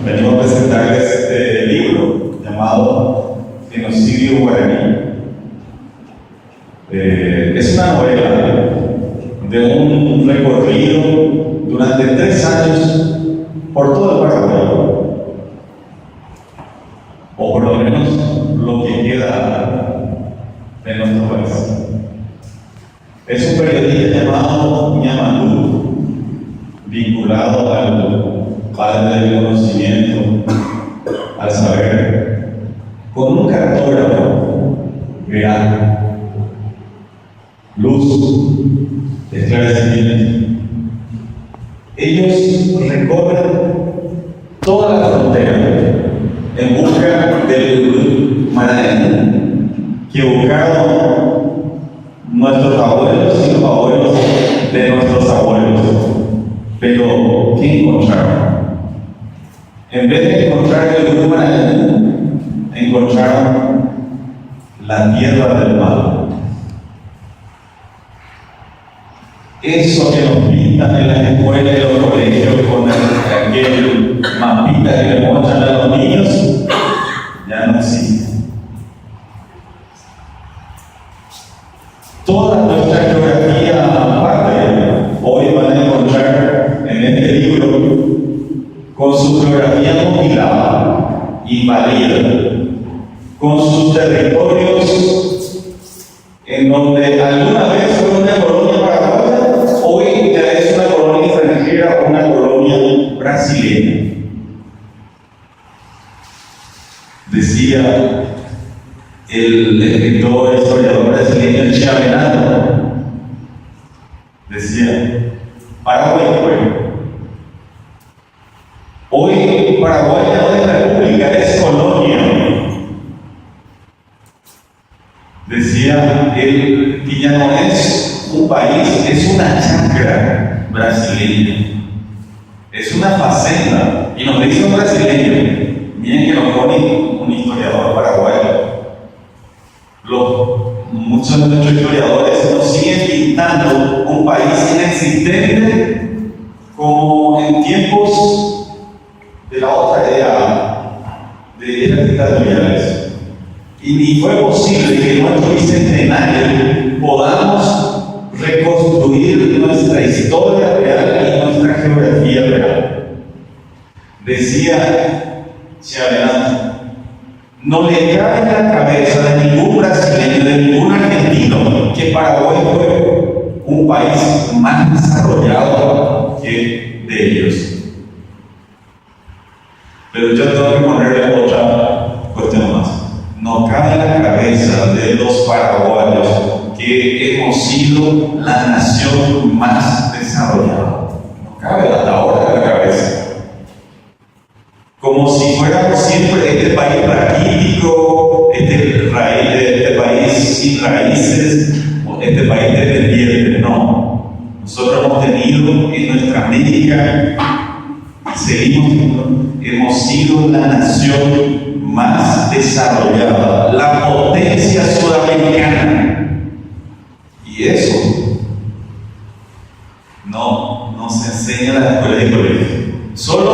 venimos a presentarles este libro llamado Genocidio Guaraní. Es una novela de un recorrido durante 3 años por todo el Paraguay, o por lo menos lo que queda de nuestro país. Es un periodista llamado Ñamanú, vinculado al padre del conocimiento, al saber, con un cartógrafo real, luz, esclarecimiento. Ellos recorren toda la frontera en busca del Marañón que buscaron nuestros abuelos y los abuelos de nuestros abuelos. Pero, ¿qué encontraron? En vez de encontrar el grupo Marañón, encontraron la tierra del mal. Eso que nos pintan en las escuelas y los colegios con aquel mapita que le muestran a los niños, ya no existe. Toda nuestra geografía aparte, hoy van a encontrar en este libro, con su geografía mutilada, invadida, con sus territorios en donde alguna vez fue una colonia paraguaya, hoy ya es una colonia extranjera o una colonia brasileña. Decía el escritor, historiador brasileño Chiavenado, decía, Paraguay fue. Hoy Paraguay no es república, es colonia. Decía él que ya no es un país, es una chacra brasileña, es una facenda. Y nos dice un brasileño, miren que nos pone un historiador paraguayo. Muchos de nuestros historiadores nos siguen pintando un país inexistente como en tiempos de la otra era de las dictatoriales. Y ni fue posible que en nuestro bicentenario podamos reconstruir nuestra historia real y nuestra geografía real. Decía Chiavenaz, no le cabe en la cabeza de ningún brasileño, de ningún argentino, que Paraguay fue un país más desarrollado que de ellos. Pero yo tengo que ponerle otra cuestión más. No cabe en la cabeza de los paraguayos que hemos sido la nación más desarrollada. No cabe hasta ahora en la cabeza. Como si fuéramos siempre este país raquítico, este país sin raíces, este país dependiente. No. Nosotros hemos tenido en nuestra América, hemos sido la nación más desarrollada, la potencia sudamericana. Y eso no se enseña en las escuelas y colegios. Solo